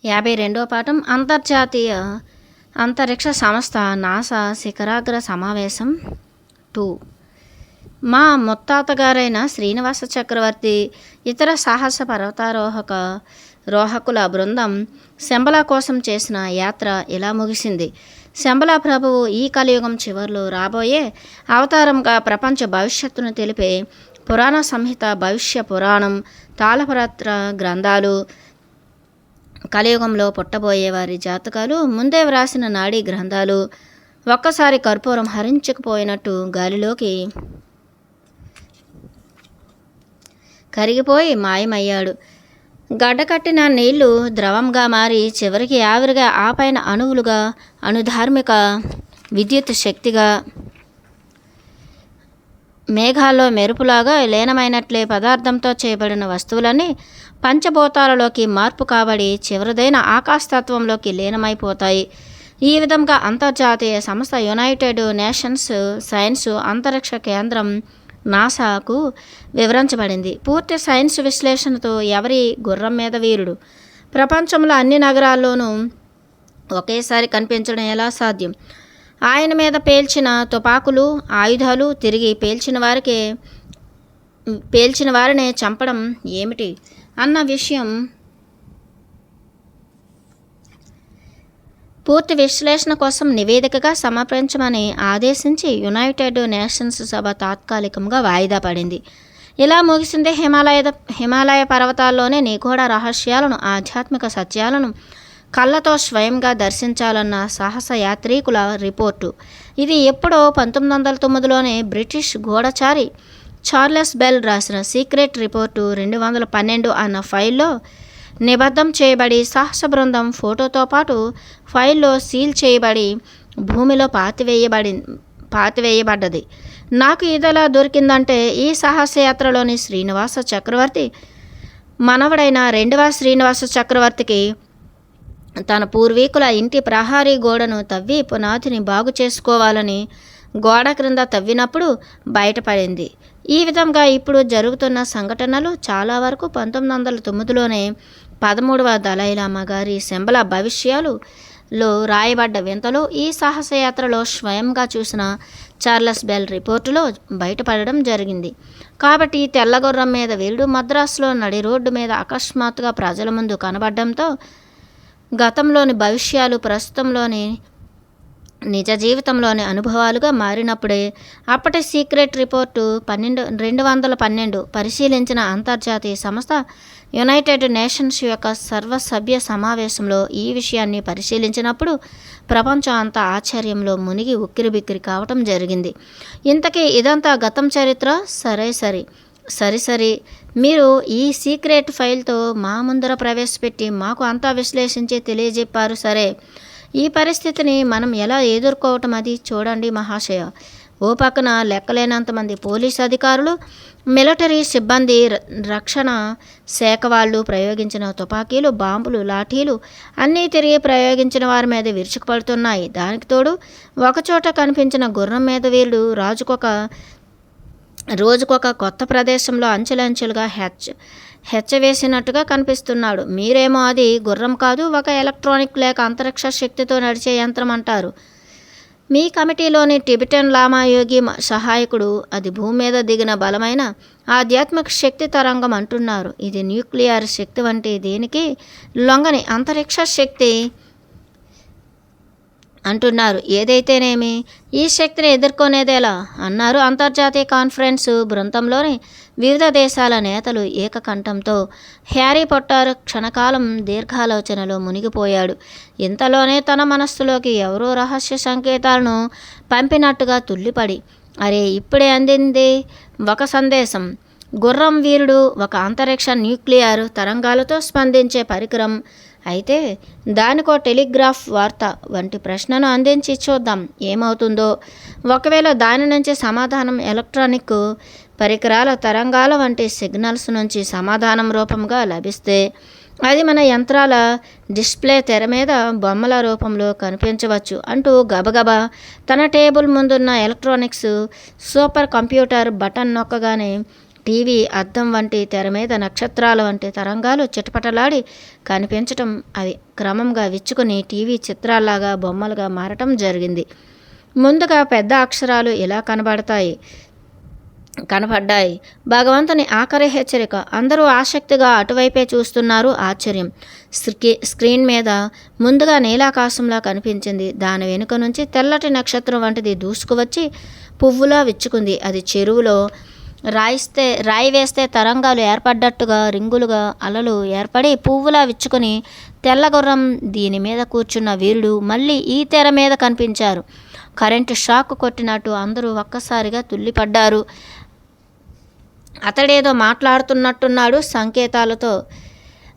52వ పాఠం అంతర్జాతీయ అంతరిక్ష సంస్థ నాసా శిఖరాగ్ర సమావేశం 2. మా ముత్తాతగారైన శ్రీనివాస చక్రవర్తి ఇతర సాహస రోహకుల బృందం శంబలా కోసం చేసిన యాత్ర ఇలా ముగిసింది. శంబలా ప్రభువు ఈ కలియుగం చివరిలో రాబోయే అవతారంగా ప్రపంచ భవిష్యత్తును తెలిపే పురాణ సంహిత, భవిష్య పురాణం, తాళపత్ర గ్రంథాలు, కలియుగంలో పుట్టబోయే వారి జాతకాలు, ముందే వ్రాసిన నాడీ గ్రంథాలు, ఒక్కసారి కర్పూరం హరించుకుపోయినట్టు గాలిలోకి కరిగిపోయి మాయమయ్యాడు. గడ్డకట్టిన నీళ్లు ద్రవంగా మారి చివరికి ఆవిరిగా, ఆపైన అణువులుగా, అణుధార్మిక విద్యుత్ శక్తిగా, మేఘాల్లో మెరుపులాగా లీనమైనట్లే పదార్థంతో చేయబడిన వస్తువులన్నీ పంచభూతాలలోకి మార్పు కాబడి చివరిదైన ఆకాశతత్వంలోకి లీనమైపోతాయి. ఈ విధంగా అంతర్జాతీయ సంస్థ యునైటెడ్ నేషన్స్ సైన్స్ అంతరిక్ష కేంద్రం నాసాకు వివరించబడింది. పూర్తి సైన్స్ విశ్లేషణతో ఎవరి గుర్రం మీద వీరుడు ప్రపంచంలో అన్ని నగరాల్లోనూ ఒకేసారి కనిపించడం ఎలా సాధ్యం? ఆయన మీద పేల్చిన తుపాకులు, ఆయుధాలు తిరిగి పేల్చిన వారినే చంపడం ఏమిటి అన్న విషయం పూర్తి విశ్లేషణ కోసం నివేదికగా సమర్పించమని ఆదేశించి యునైటెడ్ నేషన్స్ సభ తాత్కాలికంగా వాయిదా పడింది. ఇలా ముగిసింది హిమాలయ పర్వతాల్లోనే నిగూఢ రహస్యాలను, ఆధ్యాత్మిక సత్యాలను కళ్ళతో స్వయంగా దర్శించాలన్న సాహస యాత్రికుల రిపోర్టు. ఇది ఎప్పుడో 1909లోనే బ్రిటిష్ గూఢచారి చార్లెస్ బెల్ రాసిన సీక్రెట్ రిపోర్టు 212 అన్న ఫైల్లో నిబద్ధం చేయబడి, సాహస బృందం ఫోటోతో పాటు ఫైల్లో సీల్ చేయబడి భూమిలో పాతివేయబడ్డది. నాకు ఇదెలా దొరికిందంటే, ఈ సాహసయాత్రలోని శ్రీనివాస చక్రవర్తి మనవడైన 2వ శ్రీనివాస చక్రవర్తికి తన పూర్వీకుల ఇంటి ప్రహారీ గోడను తవ్వి పునాదిని బాగు చేసుకోవాలని గోడ క్రింద తవ్వినప్పుడు బయటపడింది. ఈ విధంగా ఇప్పుడు జరుగుతున్న సంఘటనలు చాలా వరకు 1909లోనే 13వ దలైలామా గారి శంబలా భవిష్యాలులో రాయబడ్డ వింతలు ఈ సాహసయాత్రలో స్వయంగా చూసిన చార్లెస్ బెల్ రిపోర్టులో బయటపడడం జరిగింది. కాబట్టి తెల్లగుర్రం మీద వీరుడు మద్రాసులో నడి రోడ్డు మీద అకస్మాత్తుగా ప్రజల ముందు కనబడడంతో గతంలోని భవిష్యాలు ప్రస్తుతంలోని నిజ జీవితంలోని అనుభవాలుగా మారినప్పుడే అప్పటి సీక్రెట్ రిపోర్టు 212 పరిశీలించిన అంతర్జాతీయ సంస్థ యునైటెడ్ నేషన్స్ యొక్క సర్వసభ్య సమావేశంలో ఈ విషయాన్ని పరిశీలించినప్పుడు ప్రపంచం అంతా ఆశ్చర్యంలో మునిగి ఉక్కిరిబిక్కిరి కావటం జరిగింది. ఇంతకీ ఇదంతా గతం చరిత్ర. సరి మీరు ఈ సీక్రెట్ ఫైల్తో మా ముందర ప్రవేశపెట్టి మాకు అంతా విశ్లేషించి తెలియజెప్పారు. సరే, ఈ పరిస్థితిని మనం ఎలా ఎదుర్కోవటం అది చూడండి మహాశయ. ఓ పక్కన లెక్కలేనంతమంది పోలీస్ అధికారులు, మిలిటరీ సిబ్బంది, రక్షణ శాఖ వాళ్ళు ప్రయోగించిన తుపాకీలు, బాంబులు, లాఠీలు అన్నీ తిరిగి ప్రయోగించిన వారి మీద విరుచుకుపడుతున్నాయి. దానికి తోడు ఒకచోట కనిపించిన గుర్రం మీద వీరుడు రోజుకొక కొత్త ప్రదేశంలో అంచెలంచెలుగా హెచ్చవేసినట్టుగా కనిపిస్తున్నాడు. మీరేమో అది గుర్రం కాదు, ఒక ఎలక్ట్రానిక్ లేక అంతరిక్ష శక్తితో నడిచే యంత్రం అంటారు. మీ కమిటీలోని టిబెటన్ లామా యోగి సహాయకుడు అది భూమి మీద దిగిన బలమైన ఆధ్యాత్మిక శక్తి తరంగం అంటున్నారు. ఇది న్యూక్లియర్ శక్తి వంటి దేనికి లొంగని అంతరిక్ష శక్తి అంటున్నారు. ఏదైతేనేమి ఈ శక్తిని ఎదుర్కొనేదేలా అన్నారు. అంతర్జాతీయ కాన్ఫరెన్స్ బృందంలోని వివిధ దేశాల నేతలు ఏకకంఠంతో. హ్యారీ పొట్టర్ క్షణకాలం దీర్ఘాలోచనలో మునిగిపోయాడు. ఇంతలోనే తన మనస్సులోకి ఎవరో రహస్య సంకేతాలను పంపినట్టుగా తుల్లిపడి, అరే, ఇప్పుడే అందింది ఒక సందేశం. గుర్రం వీరుడు ఒక అంతరిక్ష న్యూక్లియర్ తరంగాలతో స్పందించే పరికరం అయితే దానికో టెలిగ్రాఫ్ వార్త వంటి ప్రశ్నను అందించి చూద్దాం ఏమవుతుందో. ఒకవేళ దాని నుంచి సమాధానం ఎలక్ట్రానిక్ పరికరాల తరంగాల వంటి సిగ్నల్స్ నుంచి సమాధానం రూపంగా లభిస్తే అది మన యంత్రాల డిస్ప్లే తెర మీద బొమ్మల రూపంలో కనిపించవచ్చు అంటూ గబగబా తన టేబుల్ ముందున్న ఎలక్ట్రానిక్స్ సూపర్ కంప్యూటర్ బటన్ నొక్కగానే టీవీ అద్దం వంటి తెర మీద నక్షత్రాల వంటి తరంగాలు చిటపటలాడి కనిపించటం, అవి క్రమంగా విచ్చుకుని టీవీ చిత్రాల్లాగా బొమ్మలుగా మారటం జరిగింది. ముందుగా పెద్ద అక్షరాలు ఇలా కనపడ్డాయి. భగవంతుని ఆఖరి హెచ్చరిక. అందరూ ఆసక్తిగా అటువైపే చూస్తున్నారు. ఆశ్చర్యం. స్క్రీన్ మీద ముందుగా నీలాకాశంలా కనిపించింది. దాని వెనుక నుంచి తెల్లటి నక్షత్రం వంటిది దూసుకువచ్చి పువ్వులా విచ్చుకుంది. అది చెరువులో రాయి వేస్తే తరంగాలు ఏర్పడ్డట్టుగా రింగులుగా అలలు ఏర్పడి పువ్వులా విచ్చుకొని తెల్లగుర్రం దీని మీద కూర్చున్న వీరుడు మళ్ళీ ఈ తెర మీద కనిపించారు. కరెంటు షాక్ కొట్టినట్టు అందరూ ఒక్కసారిగా తుల్లిపడ్డారు. అతడేదో మాట్లాడుతున్నట్టున్నాడు. సంకేతాలతో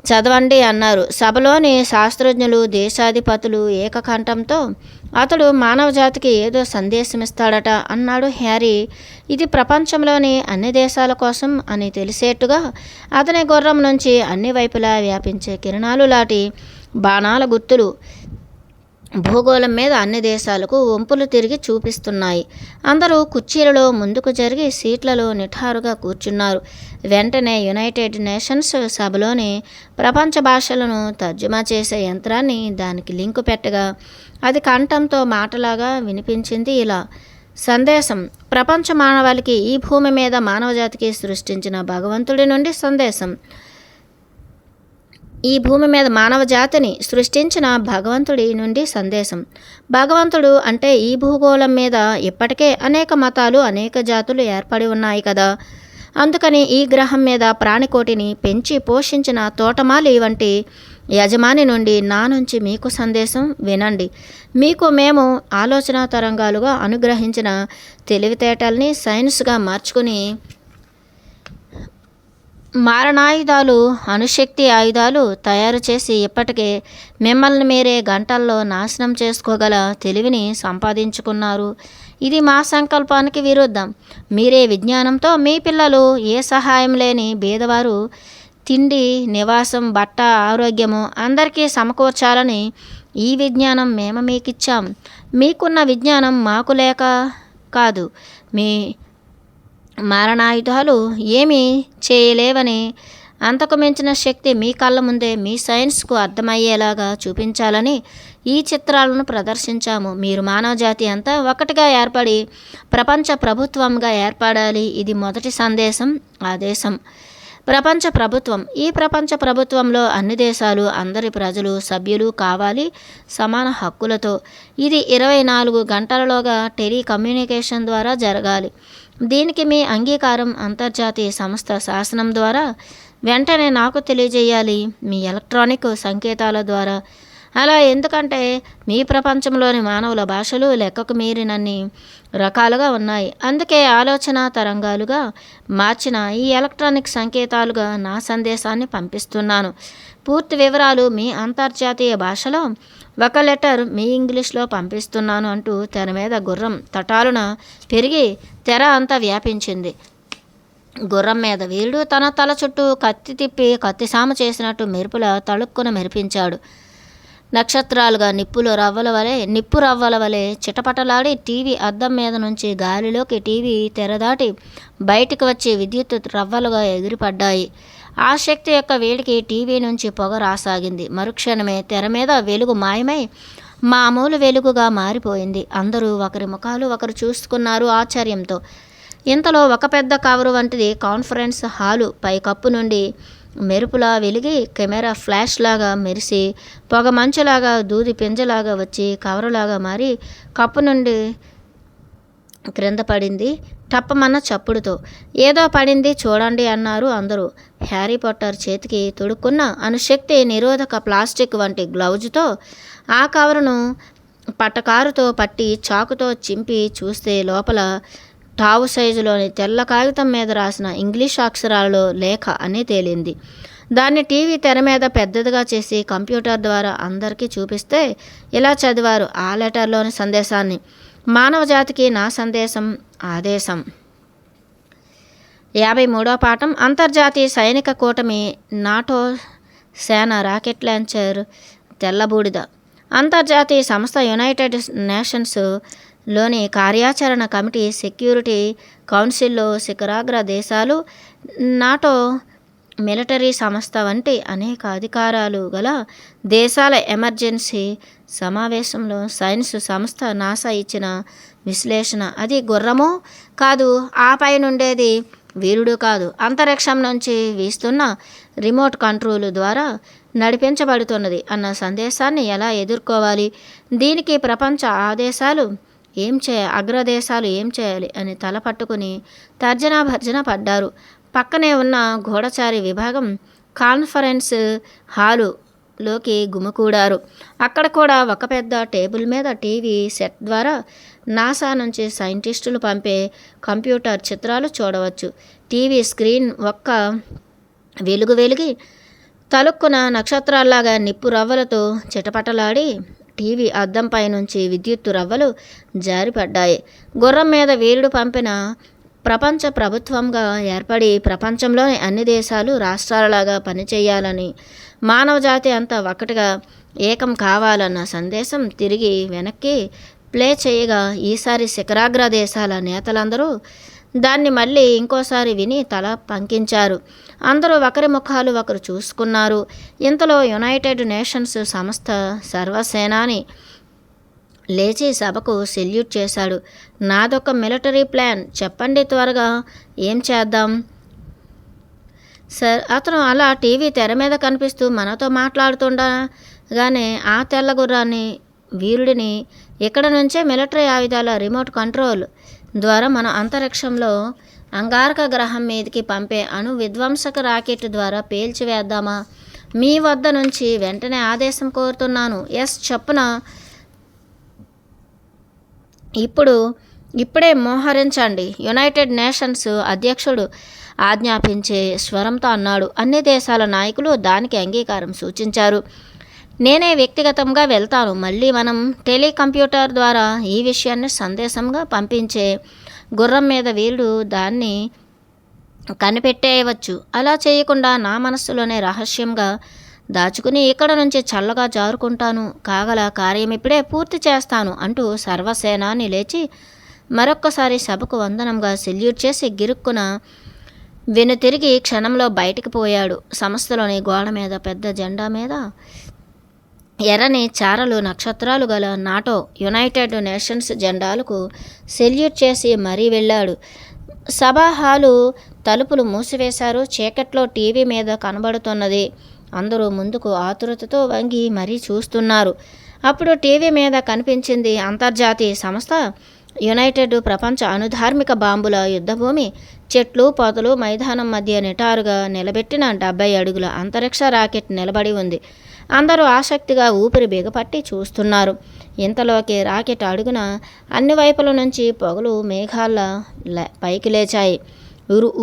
చదవండి అన్నారు. సభలోని శాస్త్రజ్ఞులు, దేశాధిపతులు ఏకకంఠంతో అతడు మానవజాతికి ఏదో సందేశమిస్తాడట అన్నాడు హ్యారీ. ఇది ప్రపంచంలోని అన్ని దేశాల కోసం అని తెలిసేట్టుగా అతని గుర్రం నుంచి అన్ని వైపులా వ్యాపించే కిరణాలు లాంటి బాణాల గుర్తులు భూగోళం మీద అన్ని దేశాలకు వంపులు తిరిగి చూపిస్తున్నాయి. అందరూ కుర్చీలలో ముందుకు జరిగి సీట్లలో నిఠారుగా కూర్చున్నారు. వెంటనే యునైటెడ్ నేషన్స్ సభలోని ప్రపంచ భాషలను తర్జుమా చేసే యంత్రాన్ని దానికి లింకు పెట్టగా అది కంఠంతో మాటలాగా వినిపించింది ఇలా: సందేశం. ప్రపంచ మానవాళికి, ఈ భూమి మీద మానవజాతికి సృష్టించిన భగవంతుడి నుండి సందేశం. ఈ భూమి మీద మానవ జాతిని సృష్టించిన భగవంతుడి నుండి సందేశం. భగవంతుడు అంటే ఈ భూగోళం మీద ఇప్పటికే అనేక మతాలు, అనేక జాతులు ఏర్పడి ఉన్నాయి కదా. అందుకని ఈ గ్రహం మీద ప్రాణికోటిని పెంచి పోషించిన తోటమాలి వంటి యజమాని నుండి నా నుంచి మీకు సందేశం వినండి. మీకు మేము ఆలోచన తరంగాలుగా అనుగ్రహించిన తెలివితేటల్ని సైన్స్గా మార్చుకుని మారణాయుధాలు, అణుశక్తి ఆయుధాలు తయారు చేసి ఇప్పటికే మిమ్మల్ని మీరే గంటల్లో నాశనం చేసుకోగల తెలివిని సంపాదించుకున్నారు. ఇది మా సంకల్పానికి విరుద్ధం. మీరే విజ్ఞానంతో మీ పిల్లలు, ఏ సహాయం లేని బీదవారు తిండి, నివాసం, బట్ట, ఆరోగ్యము అందరికీ సమకూర్చాలని ఈ విజ్ఞానం మేము మీకిచ్చాం. మీకున్న విజ్ఞానం మాకు లేక కాదు. మీ మారణాయుధాలు ఏమీ చేయలేవని, అంతకు మించిన శక్తి మీ కళ్ళ ముందే మీ సైన్స్కు అర్థమయ్యేలాగా చూపించాలని ఈ చిత్రాలను ప్రదర్శించాము. మీరు మానవజాతి అంతా ఒకటిగా ఏర్పడి ప్రపంచ ప్రభుత్వంగా ఏర్పడాలి. ఇది మొదటి సందేశం, ఆదేశం. ప్రపంచ ప్రభుత్వం. ఈ ప్రపంచ ప్రభుత్వంలో అన్ని దేశాలు, అందరి ప్రజలు సభ్యులు కావాలి సమాన హక్కులతో. ఇది 24 గంటలలోగా టెలికమ్యూనికేషన్ ద్వారా జరగాలి. దీనికి మీ అంగీకారం అంతర్జాతీయ సంస్థ శాసనం ద్వారా వెంటనే నాకు తెలియజేయాలి, మీ ఎలక్ట్రానిక్ సంకేతాల ద్వారా. అలా ఎందుకంటే మీ ప్రపంచంలోని మానవుల భాషలు లెక్కకు మీరినన్ని రకాలుగా ఉన్నాయి. అందుకే ఆలోచన తరంగాలుగా మార్చిన ఈ ఎలక్ట్రానిక్ సంకేతాలుగా నా సందేశాన్ని పంపిస్తున్నాను. పూర్తి వివరాలు మీ అంతర్జాతీయ భాషలో, ఒక లెటర్ మీ ఇంగ్లీష్లో పంపిస్తున్నాను అంటూ తెర మీద గుర్రం తటాలున పెరిగి తెర అంతా వ్యాపించింది. గుర్రం మీద వీరుడు తన తల చుట్టూ కత్తి తిప్పి కత్తిసాము చేసినట్టు మెరుపుల తళుక్కున మెరిపించాడు. నక్షత్రాలుగా నిప్పు రవ్వల వలె చిటపటలాడి టీవీ అద్దం మీద నుంచి గాలిలోకి టీవీ తెరదాటి బయటికి వచ్చి విద్యుత్ రవ్వలుగా ఎగిరిపడ్డాయి. ఆ శక్తి యొక్క వేడికి టీవీ నుంచి పొగ రాసాగింది. మరుక్షణమే తెర మీద వెలుగు మాయమై మామూలు వెలుగుగా మారిపోయింది. అందరూ ఒకరి ముఖాలు ఒకరు చూసుకున్నారు ఆశ్చర్యంతో. ఇంతలో ఒక పెద్ద కవరు వంటిది కాన్ఫరెన్స్ హాలు పైకప్పు నుండి మెరుపులా వెలిగి కెమెరా ఫ్లాష్ లాగా మెరిసి పొగ మంచులాగా దూది పింజలాగా వచ్చి కవరులాగా మారి కప్పు నుండి క్రింద పడింది టప్పమన్న చప్పుడుతో. ఏదో పడింది చూడండి అన్నారు అందరూ. హ్యారీ పాటర్ చేతికి తొడుక్కున్న అణుశక్తి నిరోధక ప్లాస్టిక్ వంటి గ్లౌజుతో ఆ కవరును పట్టకారుతో పట్టి చాకుతో చింపి చూస్తే లోపల టావు సైజులోని తెల్ల కాగితం మీద రాసిన ఇంగ్లీష్ అక్షరాలలో లేఖ అని తేలింది. దాన్ని టీవీ తెర మీద పెద్దదిగా చేసి కంప్యూటర్ ద్వారా అందరికీ చూపిస్తే ఇలా చదివారు ఆ లెటర్లోని సందేశాన్ని: మానవ జాతికి నా సందేశం, ఆదేశం. 53వ పాఠం. అంతర్జాతీయ సైనిక కూటమి, నాటో సేన రాకెట్ లాంచర్ తెల్లబూడిద. అంతర్జాతీయ సంస్థ యునైటెడ్ నేషన్స్ లోని కార్యాచరణ కమిటీ, సెక్యూరిటీ కౌన్సిల్లో శిఖరాగ్ర దేశాలు, నాటో మిలిటరీ సంస్థ వంటి అనేక అధికారాలు గల దేశాల ఎమర్జెన్సీ సమావేశంలో సైన్స్ సంస్థ నాసా ఇచ్చిన విశ్లేషణ, అది గుర్రమో కాదు, ఆ పైనుండేది వీరుడు కాదు, అంతరిక్షం నుంచి వీస్తున్న రిమోట్ కంట్రోల్ ద్వారా నడిపించబడుతున్నది అన్న సందేశాన్ని ఎలా ఎదుర్కోవాలి, దీనికి ప్రపంచ అగ్రదేశాలు ఏం చేయాలి అని తల పట్టుకుని తర్జన భర్జన పడ్డారు. పక్కనే ఉన్న గూఢచారి విభాగం కాన్ఫరెన్స్ హాలులోకి గుమికూడారు. అక్కడ కూడా ఒక పెద్ద టేబుల్ మీద టీవీ సెట్ ద్వారా నాసా నుంచి సైంటిస్టులు పంపే కంప్యూటర్ చిత్రాలు చూడవచ్చు. టీవీ స్క్రీన్ ఒక్క వెలిగి తలుక్కున నక్షత్రాల్లాగా నిప్పు రవ్వలతో చిటపటలాడి టీవీ అద్దంపై నుంచి విద్యుత్తు రవ్వలు జారిపడ్డాయి. గుర్రం మీద వీరుడు పంపిన ప్రపంచ ప్రభుత్వంగా ఏర్పడి ప్రపంచంలోని అన్ని దేశాలు రాష్ట్రాలలాగా పనిచేయాలని, మానవజాతి అంతా ఒక్కటిగా ఏకం కావాలన్న సందేశం తిరిగి వెనక్కి ప్లే చేయగా ఈసారి శిఖరాగ్ర దేశాల నేతలందరూ దాన్ని మళ్ళీ ఇంకోసారి విని తల పంకించారు. అందరూ ఒకరి ముఖాలు ఒకరు చూసుకున్నారు. ఇంతలో యునైటెడ్ నేషన్స్ సంస్థ సర్వసేనాని లేచి సభకు సెల్యూట్ చేశాడు. నాదొక మిలిటరీ ప్లాన్, చెప్పండి త్వరగా, ఏం చేద్దాం సార్? అతను అలా టీవీ తెర మీద కనిపిస్తూ మనతో మాట్లాడుతుండగానే ఆ తెల్ల గుర్రాన్ని, వీరుడిని ఇక్కడ నుంచే మిలిటరీ ఆయుధాల రిమోట్ కంట్రోల్ ద్వారా మన అంతరిక్షంలో అంగారక గ్రహం మీదకి పంపే అణు విధ్వంసక రాకెట్ ద్వారా పేల్చివేద్దామా? మీ వద్ద నుంచి వెంటనే ఆదేశం కోరుతున్నాను. ఎస్, చెప్పున ఇప్పుడే మోహరించండి, యునైటెడ్ నేషన్స్ అధ్యక్షుడు ఆజ్ఞాపించే స్వరంతో అన్నాడు. అన్ని దేశాల నాయకులు దానికి అంగీకారం సూచించారు. నేనే వ్యక్తిగతంగా వెళ్తాను. మళ్ళీ మనం టెలికంప్యూటర్ ద్వారా ఈ విషయాన్ని సందేశంగా పంపించే గుర్రం మీద వీరుడు దాన్ని కనిపెట్టేయవచ్చు. అలా చేయకుండా నా మనస్సులోనే రహస్యంగా దాచుకుని ఇక్కడ నుంచి చల్లగా జారుకుంటాను. కాగల కార్యం ఇప్పుడే పూర్తి చేస్తాను అంటూ సర్వసేనాని లేచి మరొక్కసారి సభకు వందనంగా సెల్యూట్ చేసి గిరుక్కున వెనుతిరిగి క్షణంలో బయటికి పోయాడు. సంస్థలోని గోడ మీద పెద్ద జెండా మీద ఎర్రని చారలు నక్షత్రాలు గల నాటో, యునైటెడ్ నేషన్స్ జెండాలకు సెల్యూట్ చేసి మరీ వెళ్ళాడు. సభా హాలు తలుపులు మూసివేశారు. చీకట్లో టీవీ మీద కనబడుతున్నది. అందరూ ముందుకు ఆతురతతో వంగి మరీ చూస్తున్నారు. అప్పుడు టీవీ మీద కనిపించింది అంతర్జాతీయ సంస్థ యునైటెడ్ ప్రపంచ అణుధార్మిక బాంబుల యుద్ధభూమి. చెట్లు, పొదలు, మైదానం మధ్య నిటారుగా నిలబెట్టిన 70 అడుగుల అంతరిక్ష రాకెట్ నిలబడి ఉంది. అందరూ ఆసక్తిగా ఊపిరి బిగపట్టి చూస్తున్నారు. ఇంతలోకి రాకెట్ అడుగున అన్ని వైపుల నుంచి పొగలు మేఘాల్లా పైకి లేచాయి.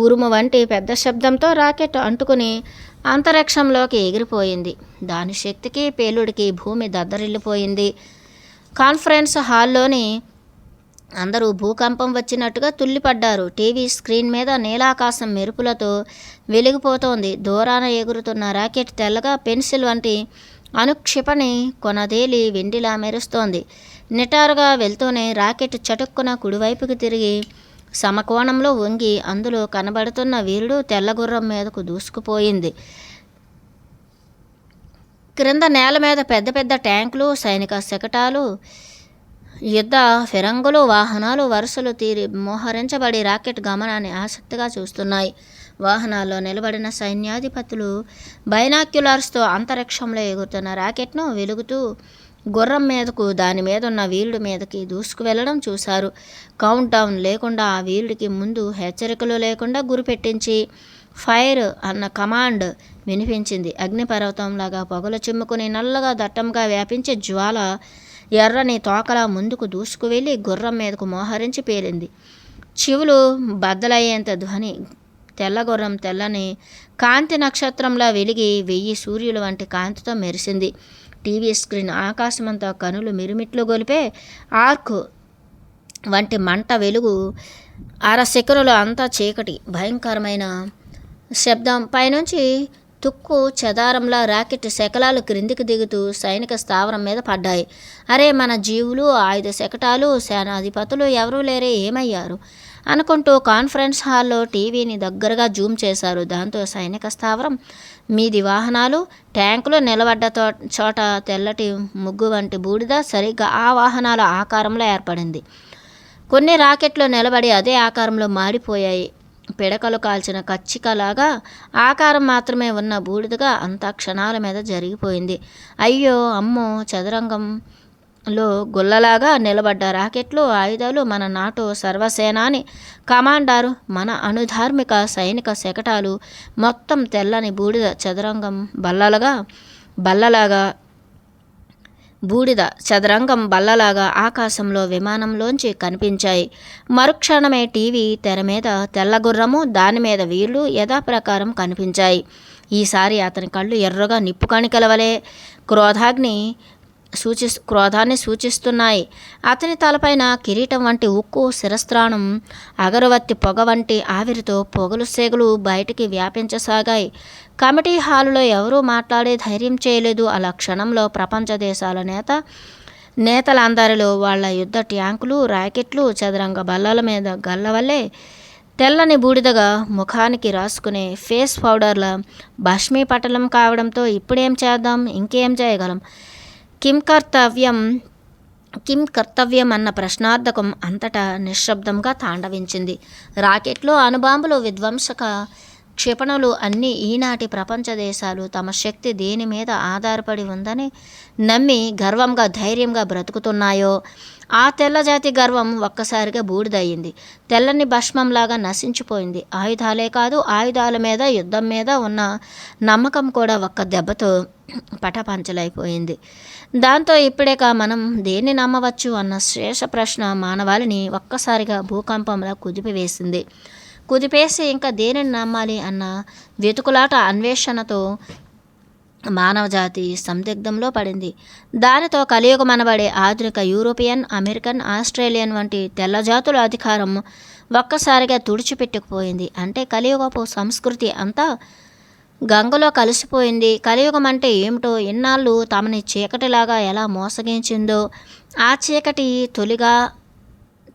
ఉరుము వంటి పెద్ద శబ్దంతో రాకెట్ అంటుకుని అంతరిక్షంలోకి ఎగిరిపోయింది. దాని శక్తికి పేలుడికి భూమి దద్దరిల్లిపోయింది. కాన్ఫరెన్స్ హాల్లోని అందరూ భూకంపం వచ్చినట్టుగా తుల్లిపడ్డారు. టీవీ స్క్రీన్ మీద నీలాకాశం మెరుపులతో వెలిగిపోతోంది. దూరాన ఎగురుతున్న రాకెట్ తెల్లగా పెన్సిల్ వంటి అనుక్షిపణి కొనదేలి వెండిలా మెరుస్తోంది. నిటారుగా వెళ్తూనే రాకెట్ చటుక్కున కుడివైపుకి తిరిగి సమకోణంలో వంగి అందులో కనబడుతున్న వీరుడు తెల్లగుర్రం మీదకు దూసుకుపోయింది. క్రింద నేల మీద పెద్ద పెద్ద ట్యాంకులు, సైనిక శకటాలు, యుద్ధ ఫిరంగులు, వాహనాలు వరుసలు తీరి మోహరించబడి రాకెట్ గమనాన్ని ఆసక్తిగా చూస్తున్నాయి. వాహనాల్లో నిలబడిన సైన్యాధిపతులు బైనాక్యులర్స్తో అంతరిక్షంలో ఎగురుతున్న రాకెట్ను వెలుగుతూ గుర్రం మీదకు, దాని మీద ఉన్న వీరుడి మీదకి దూసుకు వెళ్ళడం చూశారు. కౌంట్ డౌన్ లేకుండా ఆ వీరుడికి ముందు హెచ్చరికలు లేకుండా గురిపెట్టించి ఫైర్ అన్న కమాండ్ వినిపించింది. అగ్నిపర్వతంలాగా పొగలు చిమ్ముకుని నల్లగా దట్టంగా వ్యాపించే జ్వాల ఎర్రని తోకలా ముందుకు దూసుకు వెళ్ళి గుర్రం మీదకు మోహరించి పేలింది. చెవులు బద్దలయ్యేంత ధ్వని. తెల్లగుర్రం తెల్లని కాంతి నక్షత్రంలా వెలిగి 1000 సూర్యుల వంటి కాంతితో మెరిసింది. టీవీ స్క్రీన్ ఆకాశమంతా కనులు మిరుమిట్లు గొలిపే ఆర్క్ వంటి మంట వెలుగు. అరశిఖరులు అంతా చీకటి. భయంకరమైన శబ్దం. పైనుంచి తుక్కు చెదారంలా రాకెట్ శకలాలు క్రిందికి దిగుతూ సైనిక స్థావరం మీద పడ్డాయి. అరే, మన జీవులు, ఆయుధ శకటాలు, సేనాధిపతులు ఎవరూ లేరే, ఏమయ్యారు అనుకుంటూ కాన్ఫరెన్స్ హాల్లో టీవీని దగ్గరగా జూమ్ చేశారు. దాంతో సైనిక స్థావరం మీది వాహనాలు, ట్యాంకులు నిలబడ్డ చోట తెల్లటి ముగ్గు వంటి బూడిద సరిగ్గా ఆ వాహనాల ఆకారంలో ఏర్పడింది. కొన్ని రాకెట్లు నిలబడి అదే ఆకారంలో మారిపోయాయి. పిడకలు కాల్చిన కచ్చికలాగా ఆకారం మాత్రమే ఉన్న బూడిదగా అంతా క్షణాల మీద జరిగిపోయింది. అయ్యో అమ్మో! చదరంగంలో గుల్లలాగా నిలబడ్డ రాకెట్లు, ఆయుధాలు, మన నాటో సర్వసేనాని కమాండరు, మన అణుధార్మిక సైనిక శకటాలు మొత్తం తెల్లని బూడిద చదరంగం బల్లలాగా ఆకాశంలో విమానంలోంచి కనిపించాయి. మరుక్షణమే టీవీ తెర మీద తెల్లగుర్రము, దానిమీద వీళ్ళు యథాప్రకారం కనిపించాయి. ఈసారి అతని కళ్ళు ఎర్రగా నిప్పు కణికల వలె క్రోధాన్ని సూచిస్తున్నాయి. అతని తలపైన కిరీటం వంటి ఉక్కు శిరస్త్రాణం అగరవత్తి పొగ వంటి ఆవిరితో పొగలు సేగులు బయటికి వ్యాపించసాగాయి. కమిటీ హాలులో ఎవరూ మాట్లాడే ధైర్యం చేయలేదు. అలా క్షణంలో ప్రపంచ దేశాల నేతలందరిలో వాళ్ళ యుద్ధ ట్యాంకులు, రాకెట్లు చదరంగ బల్లల మీద గల్లవల్లే తెల్లని బూడిదగా ముఖానికి రాసుకునే ఫేస్ పౌడర్ల భస్మీపటలం కావడంతో ఇప్పుడేం చేద్దాం, ఇంకేం చేయగలం, కిం కర్తవ్యం అన్న ప్రశ్నార్థకం అంతటా నిశ్శబ్దంగా తాండవించింది. రాకెట్లు, అణుబాంబులు, విధ్వంసక క్షిపణులు అన్నీ ఈనాటి ప్రపంచ దేశాలు తమ శక్తి దేని మీద ఆధారపడి ఉందని నమ్మి గర్వంగా ధైర్యంగా బ్రతుకుతున్నాయో ఆ తెల్లజాతి గర్వం ఒక్కసారిగా బూడిదయ్యింది. తెల్లని భస్మంలాగా నశించిపోయింది. ఆయుధాలే కాదు, ఆయుధాల మీద, యుద్ధం మీద ఉన్న నమ్మకం కూడా ఒక్క దెబ్బతో పటపంచలైపోయింది. దాంతో ఇప్పుడేక మనం దేన్ని నమ్మవచ్చు అన్న శేష ప్రశ్న మానవాళిని ఒక్కసారిగా భూకంపంలా కుదిపేసి ఇంకా దేనిని నమ్మాలి అన్న వెతుకులాట అన్వేషణతో మానవజాతి సందిగ్ధంలో పడింది. దానితో కలియుగం అనబడే ఆధునిక యూరోపియన్, అమెరికన్, ఆస్ట్రేలియన్ వంటి తెల్లజాతుల అధికారం ఒక్కసారిగా తుడిచిపెట్టుకుపోయింది. అంటే కలియుగపు సంస్కృతి అంతా గంగలో కలిసిపోయింది. కలియుగం అంటే ఏమిటో, ఇన్నాళ్ళు తమని చీకటిలాగా ఎలా మోసగించిందో ఆ చీకటి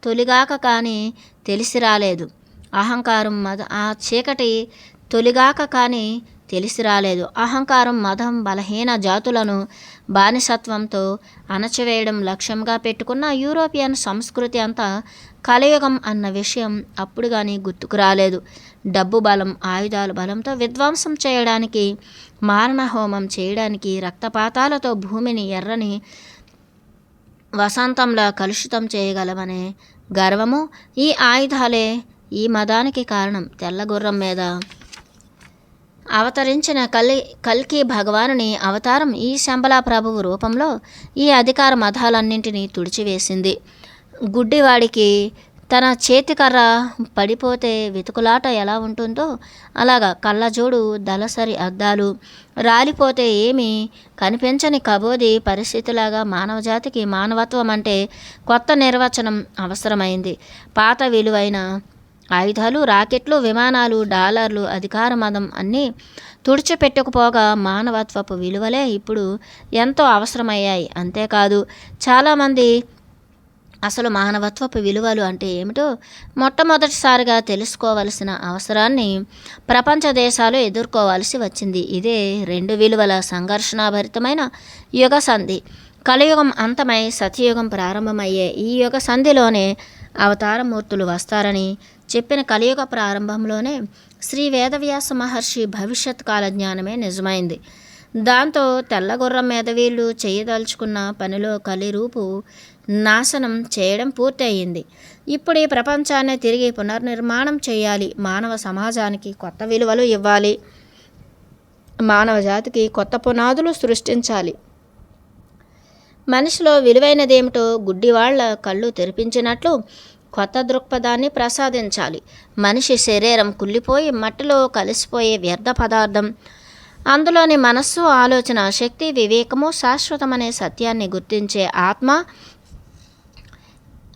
తొలిగాక కానీ తెలిసి రాలేదు. అహంకారం, మదం బలహీన జాతులను బానిసత్వంతో అణచివేయడం లక్ష్యంగా పెట్టుకున్న యూరోపియన్ సంస్కృతి అంతా కలియుగం అన్న విషయం అప్పుడు కానీ గుర్తుకు రాలేదు. డబ్బు బలం, ఆయుధాల బలంతో విధ్వంసం చేయడానికి, మారణహోమం చేయడానికి, రక్తపాతాలతో భూమిని ఎర్రని వసంతంలా కలుషితం చేయగలమనే గర్వము, ఈ ఆయుధాలే ఈ మదానికి కారణం. తెల్లగుర్రం మీద అవతరించిన కల్కి భగవానుని అవతారం ఈ శంబలా ప్రభువు రూపంలో ఈ అధికార మతాలన్నింటినీ తుడిచివేసింది. గుడ్డివాడికి తన చేతికర్ర పడిపోతే వెతుకులాట ఎలా ఉంటుందో అలాగా కళ్ళజోడు, దళసరి అద్దాలు రాలిపోతే ఏమీ కనిపించని కబోది పరిస్థితిలాగా మానవజాతికి మానవత్వం అంటే కొత్త నిర్వచనం అవసరమైంది. పాత విలువైన ఆయుధాలు, రాకెట్లు, విమానాలు, డాలర్లు, అధికార మదం అన్నీ తుడిచిపెట్టుకుపోగా మానవత్వపు విలువలే ఇప్పుడు ఎంతో అవసరమయ్యాయి. అంతేకాదు చాలామంది అసలు మానవత్వపు విలువలు అంటే ఏమిటో మొట్టమొదటిసారిగా తెలుసుకోవలసిన అవసరాన్ని ప్రపంచ దేశాలు ఎదుర్కోవాల్సి వచ్చింది. ఇదే రెండు విలువల సంఘర్షణాభరితమైన యుగ సంధి. కలియుగం అంతమై సత్యయుగం ప్రారంభమయ్యే ఈ యుగ సంధిలోనే అవతారమూర్తులు వస్తారని చెప్పిన కలియుగ ప్రారంభంలోనే శ్రీ వేదవ్యాస మహర్షి భవిష్యత్ కాల జ్ఞానమే నిజమైంది. దాంతో తెల్లగుర్రం మీద వీళ్ళు చేయదలుచుకున్న పనిలో కలిరూపు నాశనం చేయడం పూర్తి అయ్యింది. ఇప్పుడు ఈ ప్రపంచాన్ని తిరిగి పునర్నిర్మాణం చేయాలి. మానవ సమాజానికి కొత్త విలువలు ఇవ్వాలి. మానవ జాతికి కొత్త పునాదులు సృష్టించాలి. మనిషిలో విలువైనదేమిటో గుడ్డివాళ్ల కళ్ళు తెరిపించినట్లు కొత్త దృక్పథాన్ని ప్రసాదించాలి. మనిషి శరీరం కుళ్ళిపోయి మట్టిలో కలిసిపోయే వ్యర్థ పదార్థం, అందులోని మనస్సు, ఆలోచన శక్తి, వివేకము, శాశ్వతమనే సత్యాన్ని గుర్తించే ఆత్మ,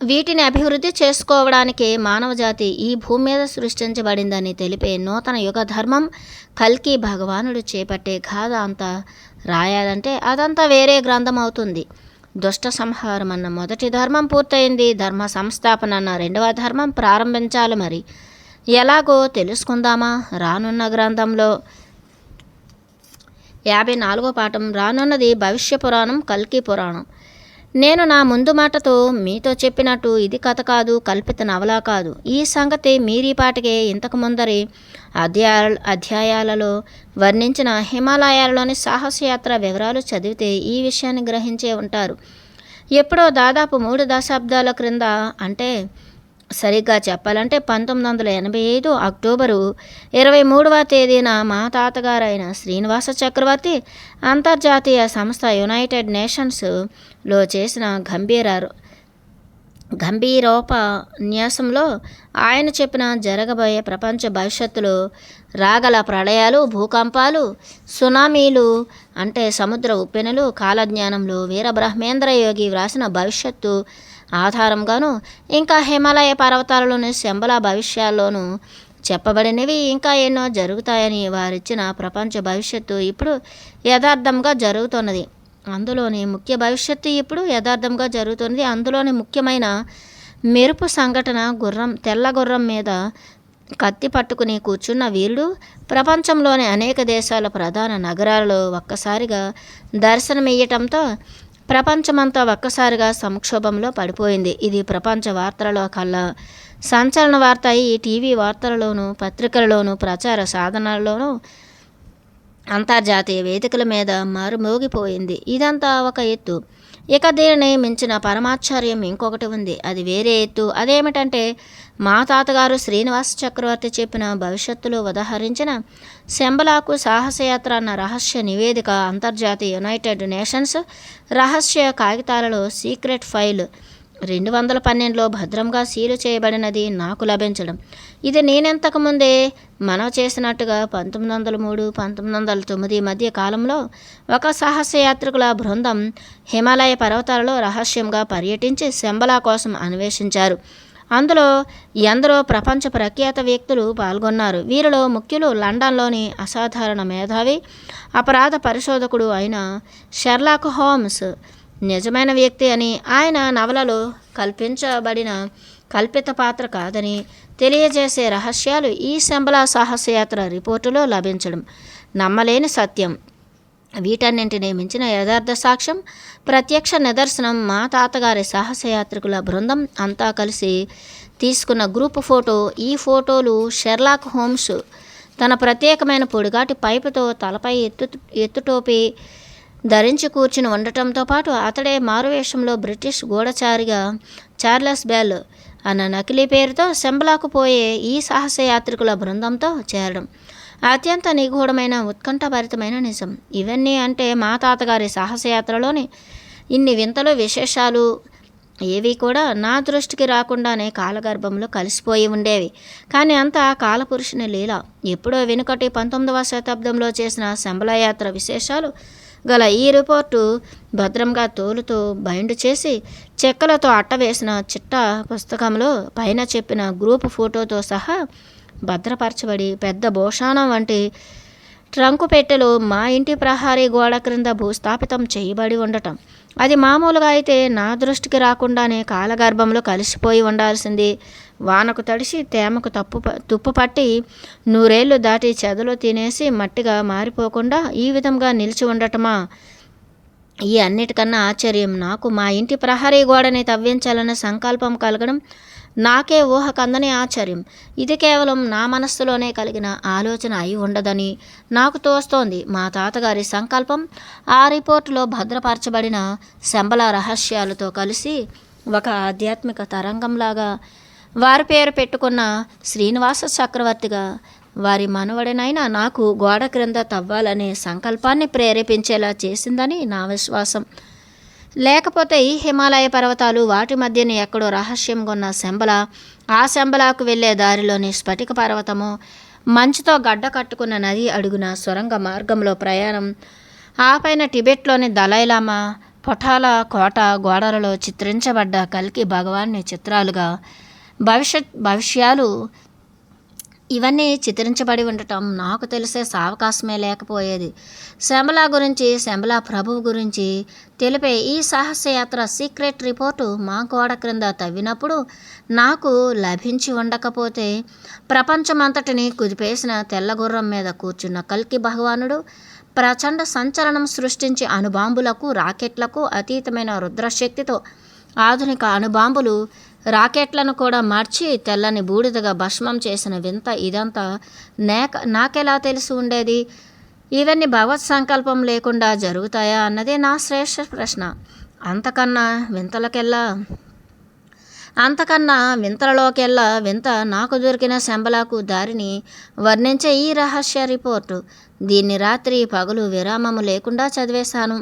వీటిని అభివృద్ధి చేసుకోవడానికే మానవజాతి ఈ భూమి మీద సృష్టించబడిందని తెలిపే నూతన యుగ ధర్మం కల్కి భగవానుడు చేపట్టే గాథ అంతా రాయాలంటే అదంతా వేరే గ్రంథం అవుతుంది. దుష్ట సంహారం అన్న మొదటి ధర్మం పూర్తయింది. ధర్మ సంస్థాపన అన్న రెండవ ధర్మం ప్రారంభించాలి. మరి ఎలాగో తెలుసుకుందామా? రానున్న గ్రంథంలో 54వ పాఠం. రానున్నది భవిష్య పురాణం, కల్కి పురాణం. నేను నా ముందు మాటతో మీతో చెప్పినట్టు ఇది కథ కాదు, కల్పిత నవల కాదు. ఈ సంగతి మీరీపాటికే ఇంతకు ముందరి అధ్యాయాలలో వర్ణించిన హిమాలయాలలోని సాహసయాత్ర వివరాలు చదివితే ఈ విషయాన్ని గ్రహించే ఉంటారు. ఎప్పుడో దాదాపు 3 దశాబ్దాల క్రింద, అంటే సరిగ్గా చెప్పాలంటే 1985 అక్టోబరు 23వ తేదీన మా తాతగారైన శ్రీనివాస చక్రవర్తి అంతర్జాతీయ సంస్థ యునైటెడ్ నేషన్స్లో చేసిన గంభీరోపన్యాసంలో ఆయన చెప్పిన జరగబోయే ప్రపంచ భవిష్యత్తులో రాగల ప్రళయాలు, భూకంపాలు, సునామీలు, అంటే సముద్ర ఉప్పెనులు, కాలజ్ఞానంలో వీరబ్రహ్మేంద్ర యోగి వ్రాసిన భవిష్యత్తు ఆధారంగాను, ఇంకా హిమాలయ పర్వతాలలోని శంబల భవిష్యాల్లోనూ చెప్పబడినవి ఇంకా ఎన్నో జరుగుతాయని వారిచ్చిన ప్రపంచ భవిష్యత్తు ఇప్పుడు యథార్థంగా జరుగుతున్నది. అందులోని ముఖ్య భవిష్యత్తు ఇప్పుడు యథార్థంగా జరుగుతున్నది. అందులోని ముఖ్యమైన మెరుపు సంఘటన తెల్ల గుర్రం మీద కత్తి పట్టుకుని కూర్చున్న వీరుడు ప్రపంచంలోని అనేక దేశాల ప్రధాన నగరాలలో ఒక్కసారిగా దర్శనమియ్యటంతో ప్రపంచమంతా ఒక్కసారిగా సంక్షోభంలో పడిపోయింది. ఇది ప్రపంచ వార్తలలో కల్లా సంచలన వార్త అయి టీవీ వార్తలలోనూ, పత్రికలలోనూ, ప్రచార సాధనాల్లోనూ, అంతర్జాతీయ వేదికల మీద మారుమోగిపోయింది. ఇదంతా ఒక ఎత్తు. ఇక దీనిని మించిన పరమాశ్చర్యం ఇంకొకటి ఉంది. అది వేరే ఎత్తు. అదేమిటంటే మా తాతగారు శ్రీనివాస చక్రవర్తి చెప్పిన భవిష్యత్తులో ఉదహరించిన శంబలాకు సాహసయాత్ర అన్న రహస్య నివేదిక అంతర్జాతీయ యునైటెడ్ నేషన్స్ రహస్య కాగితాలలో సీక్రెట్ ఫైల్ 212లో భద్రంగా సీలు చేయబడినది నాకు లభించడం. ఇది నేనెంతకుముందే మనవి చేసినట్టుగా 1903, 1909 మధ్య కాలంలో ఒక సాహసయాత్రికుల బృందం హిమాలయ పర్వతాలలో రహస్యంగా పర్యటించి శంబలా కోసం అన్వేషించారు. అందులో ఎందరో ప్రపంచ ప్రఖ్యాత వ్యక్తులు పాల్గొన్నారు. వీరిలో ముఖ్యులు లండన్లోని అసాధారణ మేధావి, అపరాధ పరిశోధకుడు అయిన షెర్లాక్ హోమ్స్. నిజమైన వ్యక్తి అని, ఆయన నవలలో కల్పించబడిన కల్పిత పాత్ర కాదని తెలియజేసే రహస్యాలు ఈ శంబలా సాహసయాత్ర రిపోర్టులో లభించడం నమ్మలేని సత్యం. వీటన్నింటినీ మించిన యథార్థ సాక్ష్యం, ప్రత్యక్ష నిదర్శనం మా తాతగారి సాహసయాత్రికుల బృందం అంతా కలిసి తీసుకున్న గ్రూప్ ఫోటో. ఈ ఫోటోలు షెర్లాక్ హోమ్స్ తన ప్రత్యేకమైన పొడిగాటి పైపుతో తలపై ఎత్తుటోపి ధరించి కూర్చుని ఉండటంతో పాటు అతడే మారువేషంలో బ్రిటిష్ గూఢచారిగా చార్లెస్ బెల్ అన్న నకిలీ పేరుతో శంబలాకు పోయే ఈ సాహసయాత్రికుల బృందంతో చేరడం అత్యంత నిగూఢమైన, ఉత్కంఠభరితమైన నిజం. ఇవన్నీ అంటే మా తాతగారి సాహసయాత్రలోని ఇన్ని వింతలు, విశేషాలు ఏవి కూడా నా దృష్టికి రాకుండానే కాలగర్భంలో కలిసిపోయి ఉండేవి. కానీ అంతా కాలపురుషుని లీల. ఎప్పుడో వెనుకటి 19వ శతాబ్దంలో చేసిన శంబలా యాత్ర విశేషాలు గల ఈ రిపోర్టు భద్రంగా తోలుతో బైండ్ చేసి చెక్కలతో అట్టవేసిన చిట్ట పుస్తకంలో పైన చెప్పిన గ్రూప్ ఫోటోతో సహా భద్రపరచబడి పెద్ద భూషాణం వంటి ట్రంకు పెట్టెలో మా ఇంటి ప్రహారీ గోడ క్రింద భూస్థాపితం చేయబడి ఉండటం. అది మామూలుగా అయితే నా దృష్టికి రాకుండానే కాలగర్భంలో కలిసిపోయి ఉండాల్సింది. వానకు తడిసి తేమకు తుప్పు పట్టి 100 ఏళ్ళు దాటి చెదలు తినేసి మట్టిగా మారిపోకుండా ఈ విధంగా నిలిచి ఉండటమా? ఈ అన్నిటికన్నా ఆశ్చర్యం నాకు మా ఇంటి ప్రహరీ గోడని తవ్వించాలన్న సంకల్పం కలగడం నాకే ఊహకందని ఆశ్చర్యం. ఇది కేవలం నా మనస్సులోనే కలిగిన ఆలోచన అయి ఉండదని నాకు తోస్తోంది. మా తాతగారి సంకల్పం ఆ రిపోర్టులో భద్రపరచబడిన శంబలా రహస్యాలతో కలిసి ఒక ఆధ్యాత్మిక తరంగంలాగా వారి పేరు పెట్టుకున్న శ్రీనివాస చక్రవర్తిగా వారి మనవడినైనా నాకు గోడ క్రింద తవ్వాలనే సంకల్పాన్ని ప్రేరేపించేలా చేసిందని నా విశ్వాసం. లేకపోతే ఈ హిమాలయ పర్వతాలు, వాటి మధ్యన ఎక్కడో రహస్యంగా ఉన్న శంబల, ఆ శంబలాకు వెళ్ళే దారిలోని స్ఫటిక పర్వతము, మంచుతో గడ్డ కట్టుకున్న నది అడుగున సొరంగ మార్గంలో ప్రయాణం, ఆ పైన టిబెట్లోని దలైలామా పొఠాల కోట గోడలలో చిత్రించబడ్డ కల్కి భగవాన్ని చిత్రాలుగా భవిష్యాలు ఇవన్నీ చిత్రించబడి ఉండటం నాకు తెలిసే సావకాశమే లేకపోయేది. శంబలా గురించి, శంబలా ప్రభువు గురించి తెలిపే ఈ సాహసయాత్ర సీక్రెట్ రిపోర్టు మా గోడ క్రింద తవ్వినప్పుడు నాకు లభించి ఉండకపోతే ప్రపంచమంతటిని కుదిపేసిన తెల్లగుర్రం మీద కూర్చున్న కల్కి భగవానుడు ప్రచండ సంచలనం సృష్టించి అణుబాంబులకు, రాకెట్లకు అతీతమైన రుద్రశక్తితో ఆధునిక అణుబాంబులు, రాకెట్లను కూడా మార్చి తెల్లని బూడిదగా భస్మం చేసిన వింత ఇదంతా నాకెలా తెలిసి ఉండేది? ఇవన్నీ భగవత్ సంకల్పం లేకుండా జరుగుతాయా అన్నదే నా శ్రేష్ఠ ప్రశ్న. అంతకన్నా వింతలలోకెల్లా వింత నాకు దొరికిన శంబలాకు దారిని వర్ణించే ఈ రహస్య రిపోర్టు. దీన్ని రాత్రి పగలు విరామము లేకుండా చదివేశాను.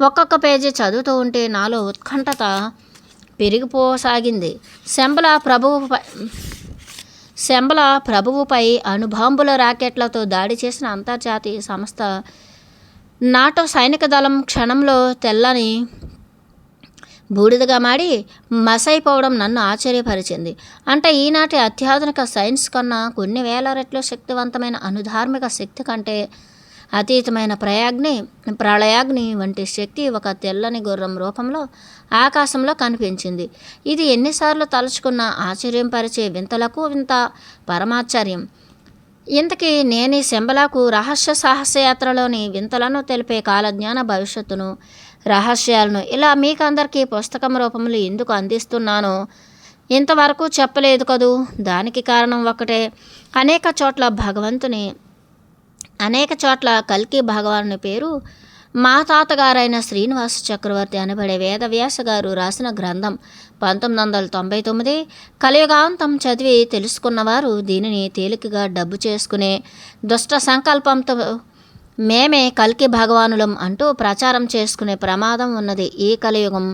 ఒక్కొక్క పేజీ చదువుతూ ఉంటే నాలో ఉత్కంఠత పెరిగిపోసాగింది. శంబల ప్రభువుపై అణుబాంబుల రాకెట్లతో దాడి చేసిన అంతర్జాతీయ సంస్థ నాటో సైనిక దళం క్షణంలో తెల్లని బూడిదగా మాడి మసైపోవడం నన్ను ఆశ్చర్యపరిచింది. అంటే ఈనాటి అత్యాధునిక సైన్స్ కన్నా కొన్ని వేల రెట్లు శక్తివంతమైన అణుధార్మిక శక్తి కంటే అతీతమైన ప్రళయాగ్ని వంటి శక్తి ఒక తెల్లని గుర్రం రూపంలో ఆకాశంలో కనిపించింది. ఇది ఎన్నిసార్లు తలుచుకున్న ఆశ్చర్యంపరిచే వింతలకు వింత పరమాశ్చర్యం. ఇంతకీ నేను ఈ శంబలాకు రహస్య సాహసయాత్రలోని వింతలను తెలిపే కాలజ్ఞాన భవిష్యత్తును, రహస్యాలను ఇలా మీకందరికీ పుస్తకం రూపంలో ఎందుకు అందిస్తున్నానో ఇంతవరకు చెప్పలేదు కదూ. దానికి కారణం ఒక్కటే. అనేక చోట్ల కల్కి భగవానుని పేరు మా తాతగారైన శ్రీనివాస చక్రవర్తి అనబడే వేదవ్యాస గారు రాసిన గ్రంథం 1999 కలియుగాంతం చదివి తెలుసుకున్నవారు దీనిని తేలికగా డబ్బు చేసుకునే దుష్ట సంకల్పంతో మేమే కల్కి భగవానులం అంటూ ప్రచారం చేసుకునే ప్రమాదం ఉన్నది. ఈ కలియుగం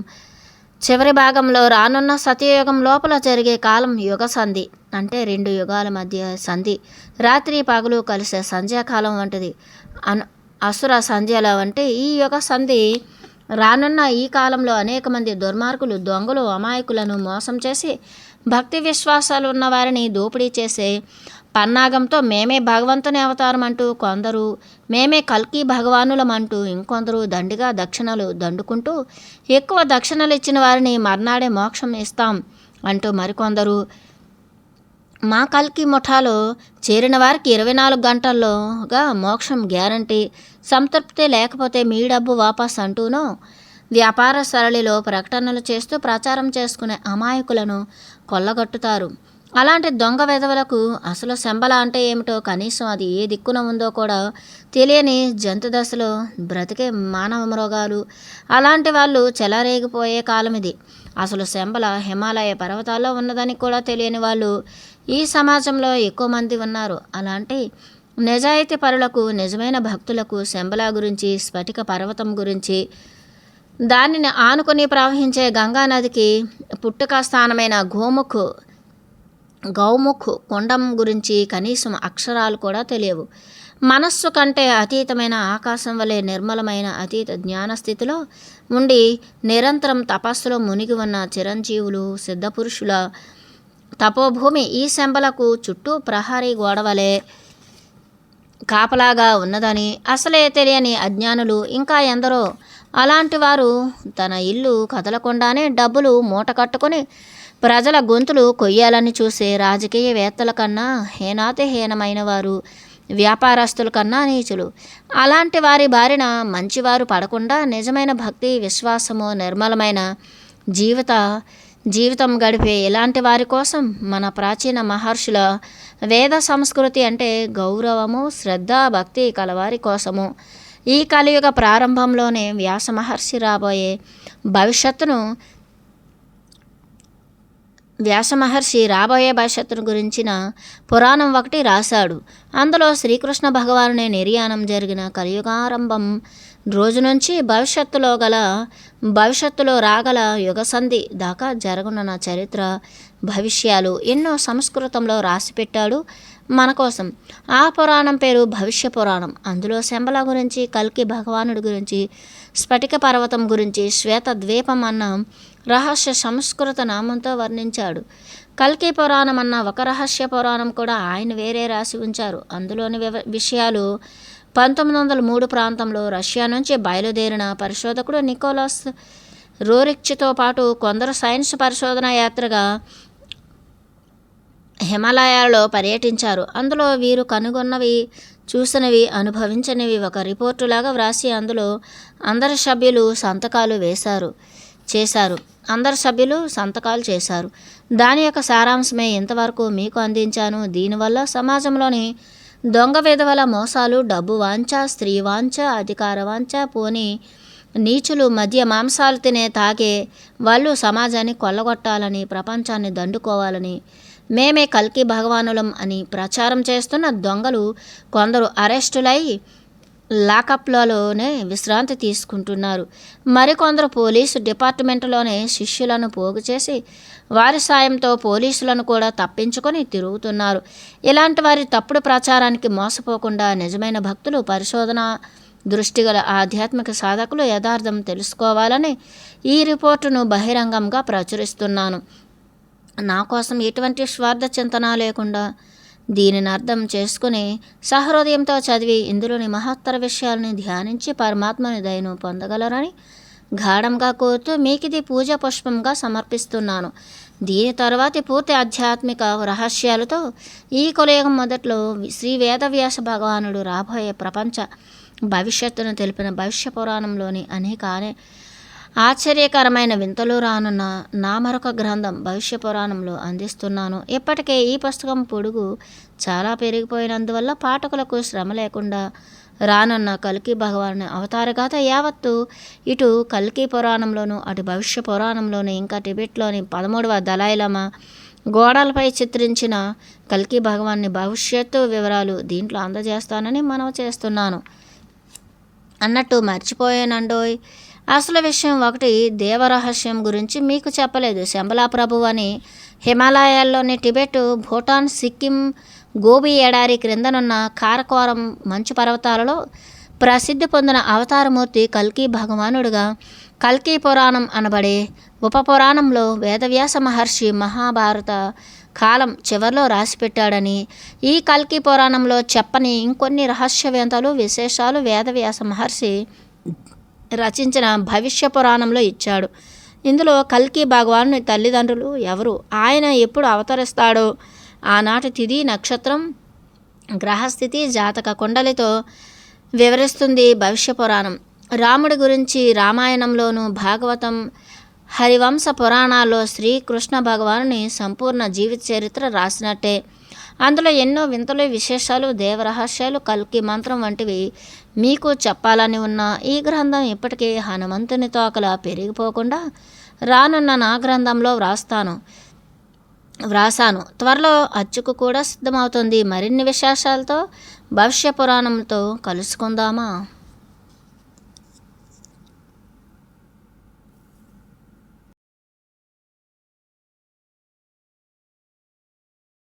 చివరి భాగంలో రానున్న సత్యయుగం లోపల జరిగే కాలం యుగ సంధి. అంటే 2 యుగాల మధ్య సంధి. రాత్రి పగలు కలిసే సంధ్యాకాలం వంటిది. అసుర సంధ్యల వంటి ఈ యుగ సంధి రానున్న ఈ కాలంలో అనేక మంది దుర్మార్గులు, దొంగలు, అమాయకులను మోసం చేసి భక్తి విశ్వాసాలు ఉన్న వారిని దోపిడీ చేసే పన్నాగంతో మేమే భగవంతుని అవతారం అంటూ కొందరు, మేమే కల్కి భగవానులం అంటూ ఇంకొందరు దండిగా దక్షిణలు దండుకుంటూ ఎక్కువ దక్షిణలు ఇచ్చిన వారిని మర్నాడే మోక్షం ఇస్తాం అంటూ మరికొందరు, మా కల్కి ముఠాలో చేరిన వారికి 24 గంటల్లోగా మోక్షం గ్యారంటీ, సంతృప్తి లేకపోతే మీ డబ్బు వాపస్ అంటూనో వ్యాపార సరళిలో ప్రకటనలు చేస్తూ ప్రచారం చేసుకునే అమాయకులను కొల్లగొట్టుతారు. అలాంటి దొంగ వెధవలకు అసలు శంబల అంటే ఏమిటో, కనీసం అది ఏ దిక్కున ఉందో కూడా తెలియని జంతు దశలో బ్రతికే మానవ మృగాలు, అలాంటి వాళ్ళు చెలరేగిపోయే కాలం ఇది. అసలు శంబల హిమాలయ పర్వతాల్లో ఉన్నదని కూడా తెలియని వాళ్ళు ఈ సమాజంలో ఎక్కువ మంది ఉన్నారు. అలాంటి నిజాయితీ పరులకు, నిజమైన భక్తులకు శంబల గురించి, స్ఫటిక పర్వతం గురించి, దానిని ఆనుకొని ప్రవహించే గంగా నదికి పుట్టుక స్థానమైన గౌముఖ్ కొండం గురించి కనీసం అక్షరాలు కూడా తెలియవు. మనస్సు కంటే అతీతమైన ఆకాశం వలె నిర్మలమైన అతీత జ్ఞానస్థితిలో ఉండి నిరంతరం తపస్సులో మునిగి ఉన్న చిరంజీవులు, సిద్ధపురుషుల తపోభూమి ఈ శంబలకు చుట్టూ ప్రహరీ గోడవలే కాపలాగా ఉన్నదని అసలే తెలియని అజ్ఞానులు ఇంకా ఎందరో. అలాంటి వారు తన ఇల్లు కదలకుండానే డబ్బులు మూట కట్టుకొని ప్రజల గొంతులు కొయ్యాలని చూసే రాజకీయవేత్తల కన్నా హీనాతి హీనమైన వారు, వ్యాపారస్తుల కన్నా నీచులు. అలాంటి వారి బారిన మంచివారు పడకుండా నిజమైన భక్తి, విశ్వాసము, నిర్మలమైన జీవితం గడిపే ఇలాంటి వారి కోసం మన ప్రాచీన మహర్షుల వేద సంస్కృతి అంటే గౌరవము, శ్రద్ధ, భక్తి కలవారి కోసము ఈ కలియుగ ప్రారంభంలోనే వ్యాస మహర్షి రాబోయే భవిష్యత్తును గురించిన పురాణం ఒకటి రాశాడు. అందులో శ్రీకృష్ణ భగవానుని నిర్యాణం జరిగిన కలియుగారంభం రోజు నుంచి భవిష్యత్తులో రాగల యుగసంధి దాకా జరగనున్న చరిత్ర, భవిష్యాలు ఎన్నో సంస్కృతంలో రాసిపెట్టాడు మన కోసం. ఆ పురాణం పేరు భవిష్య పురాణం. అందులో శంబల గురించి, కల్కి భగవానుడి గురించి, స్ఫటిక పర్వతం గురించి శ్వేత ద్వీపం అన్న రహస్య సంస్కృత నామంతో వర్ణించాడు. కల్కి పురాణం అన్న ఒక రహస్య పురాణం కూడా ఆయన వేరే రాసి ఉంచారు. అందులోని విషయాలు 1903 ప్రాంతంలో రష్యా నుంచి బయలుదేరిన పరిశోధకుడు నికోలస్ రోరిచ్తో పాటు కొందరు సైన్స్ పరిశోధన యాత్రగా హిమాలయాల్లో పర్యటించారు. అందులో వీరు కనుగొన్నవి, చూసినవి, అనుభవించినవి ఒక రిపోర్టులాగా వ్రాసి అందులో అందరు సభ్యులు సంతకాలు చేశారు. దాని యొక్క సారాంశమే ఇంతవరకు మీకు అందించాను. దీనివల్ల సమాజంలోని దొంగ విధవల మోసాలు, డబ్బు వాంఛ, స్త్రీ వాంఛ, అధికార వాంఛ, పోని నీచులు, మద్య మాంసాలు తాగే వాళ్ళు సమాజాన్ని కొల్లగొట్టాలని, ప్రపంచాన్ని దండుకోవాలని, మేమే కల్కి భగవానులం అని ప్రచారం చేస్తున్న దొంగలు కొందరు అరెస్టులై లాకప్లలోనే విశ్రాంతి తీసుకుంటున్నారు. మరికొందరు పోలీసు డిపార్ట్మెంటులోనే శిష్యులను పోగు చేసి వారి సాయంతో పోలీసులను కూడా తప్పించుకొని తిరుగుతున్నారు. ఇలాంటి వారి తప్పుడు ప్రచారానికి మోసపోకుండా నిజమైన భక్తులు, పరిశోధన దృష్టిగల ఆధ్యాత్మిక సాధకులు యథార్థం తెలుసుకోవాలని ఈ రిపోర్టును బహిరంగంగా ప్రచురిస్తున్నాను. నా కోసం ఎటువంటి స్వార్థ చింతన లేకుండా దీనిని అర్థం చేసుకుని సహృదయంతో చదివి ఇందులోని మహత్తర విషయాలని ధ్యానించి పరమాత్మని దయను పొందగలరని గాఢంగా కోరుతూ మీకిది పూజ పుష్పంగా సమర్పిస్తున్నాను. దీని తర్వాతి పూర్తి ఆధ్యాత్మిక రహస్యాలతో ఈ కలియుగం మొదట్లో శ్రీ వేదవ్యాస భగవానుడు రాబోయే ప్రపంచ భవిష్యత్తును తెలిపిన భవిష్య పురాణంలోని అనేక ఆశ్చర్యకరమైన వింతలు రానున్న నా మరొక గ్రంథం భవిష్య పురాణంలో అందిస్తున్నాను. ఇప్పటికే ఈ పుస్తకం పొడుగు చాలా పెరిగిపోయినందువల్ల పాఠకులకు శ్రమ లేకుండా రానున్న కల్కి భగవాను అవతారగాథ యావత్తు ఇటు కల్కి పురాణంలోను, అటు భవిష్య పురాణంలోను, ఇంకా టిబెట్లోని 13వ దలైలామా గోడలపై చిత్రించిన కల్కి భగవాన్ని భవిష్యత్తు వివరాలు దీంట్లో అందజేస్తానని మనవి చేస్తున్నాను. అన్నట్టు మర్చిపోయానండోయ్, అసలు విషయం ఒకటి దేవరహస్యం గురించి మీకు చెప్పలేదు. శంబలా ప్రభు అని హిమాలయాల్లోని టిబెట్, భూటాన్, సిక్కిం, గోబీ ఎడారి క్రిందనున్న కారకోరం మంచు పర్వతాలలో ప్రసిద్ధి పొందిన అవతారమూర్తి కల్కి భగవానుడుగా కల్కి పురాణం అనబడే ఉపపురాణంలో వేదవ్యాస మహర్షి మహాభారత కాలం చివరిలో రాసిపెట్టాడని, ఈ కల్కి పురాణంలో చెప్పని ఇంకొన్ని రహస్యవేత్తలు విశేషాలు వేదవ్యాస మహర్షి రచించిన భవిష్య పురాణంలో ఇచ్చాడు. ఇందులో కల్కి భగవాను తల్లిదండ్రులు ఎవరు, ఆయన ఎప్పుడు అవతరిస్తాడో, ఆనాటి తిథి, నక్షత్రం, గ్రహస్థితి, జాతక కుండలితో వివరిస్తుంది భవిష్య పురాణం. రాముడి గురించి రామాయణంలోను, భాగవతం, హరివంశ పురాణాల్లో శ్రీకృష్ణ భగవానుని సంపూర్ణ జీవిత చరిత్ర రాసినట్టే. అందులో ఎన్నో వింతలు, విశేషాలు, దేవరహస్యాలు, కల్కి మంత్రం వంటివి మీకు చెప్పాలని ఉన్న ఈ గ్రంథం ఇప్పటికే హనుమంతుని తోకలా పెరిగిపోకుండా రానున్న నా గ్రంథంలో వ్రాసాను. త్వరలో అచ్చుకు కూడా సిద్ధమవుతుంది. మరిన్ని విశేషాలతో భవిష్య పురాణంతో కలుసుకుందామా?